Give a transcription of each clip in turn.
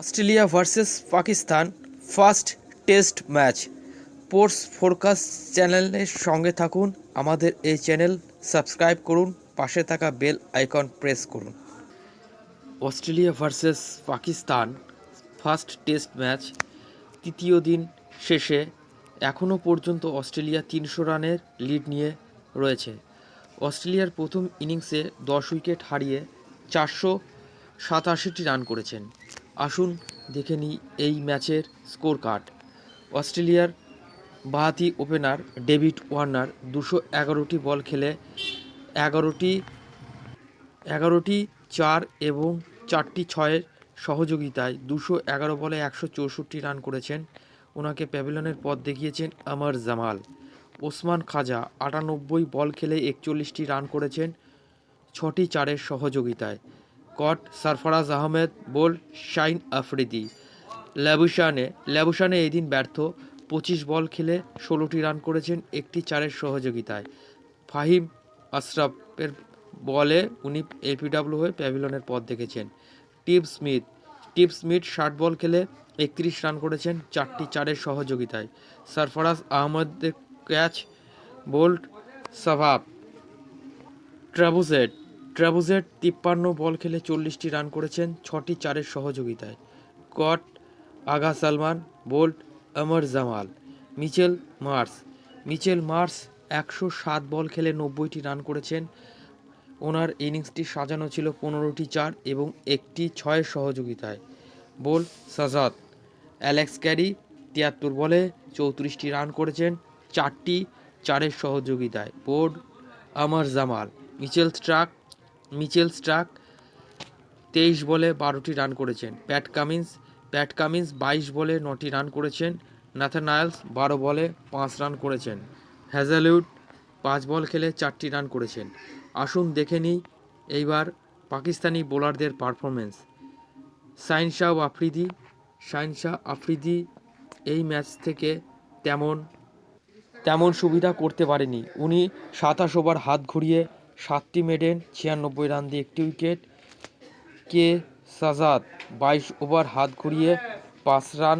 Australia versus Pakistan first test match. Sports forecast চ্যানেলের সঙ্গে থাকুন। আমাদের এই চ্যানেল সাবস্ক্রাইব করুন, পাশে থাকা বেল আইকন প্রেস করুন। Australia versus Pakistan first test match তৃতীয় দিন শেষে এখনও পর্যন্ত অস্ট্রেলিয়া 300 রানের লিড নিয়ে রয়েছে। অস্ট্রেলিয়ার প্রথম ইনিংসে 10 উইকেট হারিয়ে 487টি রান করেছেন। আসুন দেখে নিই এই ম্যাচের স্কোর কার্ড। অস্ট্রেলিয়ার বাঁহাতি ওপেনার ডেভিড ওয়ার্নার 211টি বল খেলে এগারোটি 4 এবং 4টি 6-এর সহযোগিতায় 211 বলে 164 রান করেছেন। ওনাকে প্যাভিলিয়নের পথ দেখিয়েছেন আমর জামাল। ওসমান খাজা 98 বল খেলে 41টি রান করেছেন 6টি 4-এর সহযোগিতায়। সরফরাজ আহমেদ বোল্ড শাইন আফ্রিদি। ল্যাবুশানে এদিন ব্যর্থ, 25 বল খেলে 16টি রান করেছেন একটি 4-এর সহযোগিতায়। ফাহিম আশরাফের বলে উনি এলপিডব্লিউ হয়ে প্যাভিলিয়নের পথ দেখেছেন। টিপ স্মিথ 60 বল খেলে 31 রান করেছেন 4টি 4-এর সহযোগিতায়। সরফরাজ আহমেদের ক্যাচ বোল্ড সাভাব। ট্রাভুজেট 53 বল খেলে 40টি রান করেছেন 6টি 4-এর সহযোগিতায়। আগা সালমান বোল্ড আমর জামাল। মিচেল মার্স 107 বল খেলে 90টি রান করেছেন। ওনার ইনিংসটি সাজানো ছিল 15টি 4 এবং একটি 6-এর সহযোগিতায়। বোল্ড সাজাদ। অ্যালেক্স ক্যারি 73 বলে 34টি রান করেছেন 4টি 4-এর সহযোগিতায়। বোল্ড আমর জামাল। মিচেল স্টার্ক 23 বলে 12টি রান করেছেন। প্যাট কামিন্স 22 বলে 9টি রান করেছেন। নাথানায়েলস 12 বলে 5 রান করেছেন। হ্যাজেলউড 5 বল খেলে 4টি রান করেছেন। আসুন দেখে নিই এইবার পাকিস্তানি বোলারদের পারফরমেন্স। শাহিন শাহ আফ্রিদি এই ম্যাচ থেকে তেমন সুবিধা করতে পারেনি। উনি 27 ওভার হাত ঘুরিয়ে 7টি মেডেন 96 রান দিয়ে একটি উইকেট। সাজাদ 22 ওভার হাত ঘুরিয়ে 5 রান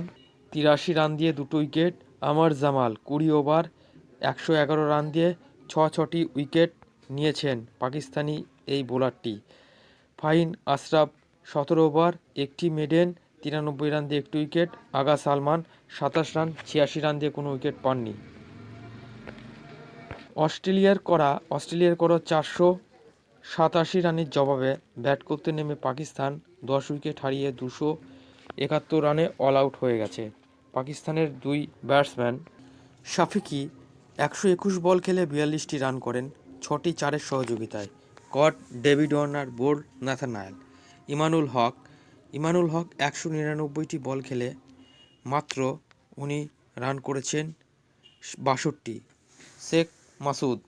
83 রান দিয়ে 2টো উইকেট। আমর জামাল 20 ওভার 111 রান দিয়ে 6টি উইকেট নিয়েছেন পাকিস্তানি এই বোলারটি। ফাহিম আশরাফ 17 ওভার 1টি মেডেন 93 রান দিয়ে একটি উইকেট। আগা সালমান 27 রান 86 রান দিয়ে কোনো উইকেট পাননি। অস্ট্রেলিয়ার করা 487 রানের জবাবে ব্যাট করতে নেমে পাকিস্তান 10 উইকেট হারিয়ে 271 রানে অল আউট হয়ে গেছে। পাকিস্তানের দুই ব্যাটসম্যান শাফিকি 121 বল খেলে 42টি রান করেন 6টি 4-এর সহযোগিতায়। David Warner bowled Nathan Lyon. Imamul Haq 199টি বল খেলে মাত্র উনি রান করেছেন 62। শেখ মাসুদ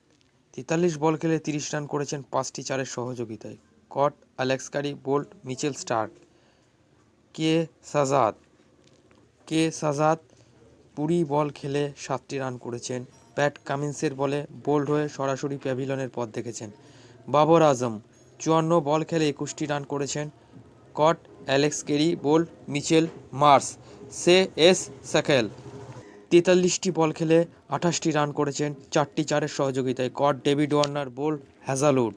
43 বল খেলে 30 রান করেছেন 5টি 4-এর সহযোগিতায়। Alex Carey bowled Mitchell Starc. Sajjad 20 ball খেলে 7টি রান করেছেন। প্যাট কামিন্সের বলে বোল্ড হয়ে সরাসরি প্যাভিলিয়নের পথ দেখেছেন। বাবর আজম 54 বল খেলে 21টি রান করেছেন। Alex Carey bowled Mitchell Marsh. Shakeel 43টি বল খেলে 28টি রান করেছেন 4টি 4-এর সহযোগিতায়। David Warner bowled Hazlewood.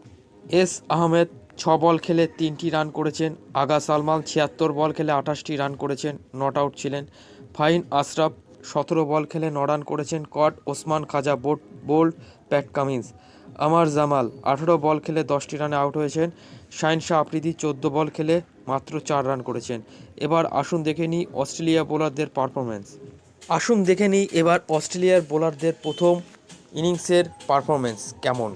Ahmed 6 ball খেলে 3টি রান করেছেন। আগা সালমান 76 বল খেলে 28টি রান করেছেন, নট আউট ছিলেন। ফাহিম আশরাফ 17 বল খেলে 9 রান করেছেন। Usman Khawaja bowled Pat Cummins. Aamer Jamal 18 ball খেলে 10টি রানে আউট হয়েছেন। শাহিন শাহ আফ্রিদি 14 বল খেলে মাত্র 4 রান করেছেন। এবার আসুন দেখে নিই অস্ট্রেলিয়া বোলারদের পারফরমেন্স। এবার অস্ট্রেলিয়ার বোলারদের প্রথম ইনিংসের পারফরমেন্স কেমন।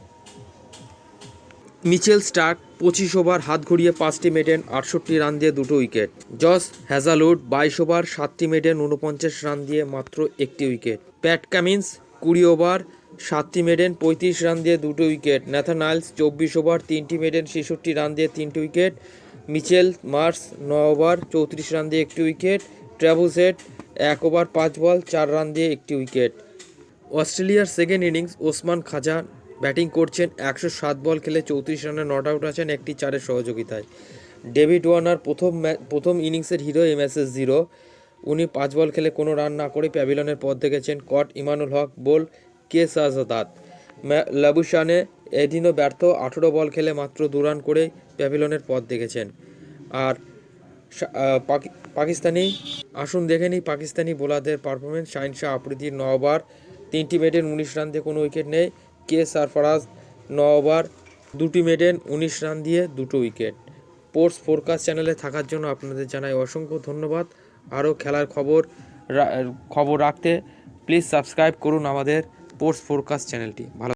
মিচেল স্টার্ক 25 ওভার হাত ঘুরিয়ে 5টি মেডেন 68 রান দিয়ে 2টো উইকেট। জস হ্যাজালউড 22 ওভার 7টি মেডেন 49 রান দিয়ে মাত্র একটি উইকেট। প্যাট কামিন্স 20 ওভার 7টি মেডেন 35 রান দিয়ে 2টো উইকেট। নাথানায়েলস 24 ওভার 3টি মেডেন 66 রান দিয়ে 3টি wicket. Mitchell Marsh 9 over 34 run দিয়ে একটি উইকেট। ট্রাভুজেট 1 ওভার 5 বল 4 রান দিয়ে একটি উইকেট। অস্ট্রেলিয়ার second innings Usman Khawaja batting করছেন 107 বল খেলে 34 রানে নট আউট আছেন একটি 4-এর সহযোগিতায়। ডেভিড ওয়ার্নার প্রথম ইনিংসের হিরো, MS0। উনি 5 বল খেলে কোনো রান না করে প্যাভিলনের পথ দেখেছেন। কট ইমানুল হক, বোল্ড কে শাহজাদ। লাবুশানে এদিনও ব্যর্থ, 18 বল খেলে মাত্র 2 রান করে প্যাভিলনের পথ দেখেছেন। আর পাকিস্তানি, আসুন দেখে নিই পাকিস্তানি বোলারদের পারফরমেন্স। শাহিন শাহ আফ্রিদির 9 ওভার 3টি মেডেন 19 রান দিয়ে কোনো উইকেট নেই। কে সারফরাজ 9 ওভার 2টি মেডেন 19 রান দিয়ে 2টো উইকেট। স্পোর্টস ফোরকাস্ট চ্যানেলে থাকার জন্য আপনাদের জানাই অসংখ্য ধন্যবাদ। আরও খেলার খবর রাখতে প্লিজ সাবস্ক্রাইব করুন আমাদের স্পোর্টস ফোরকাস্ট চ্যানেলটি। ভালো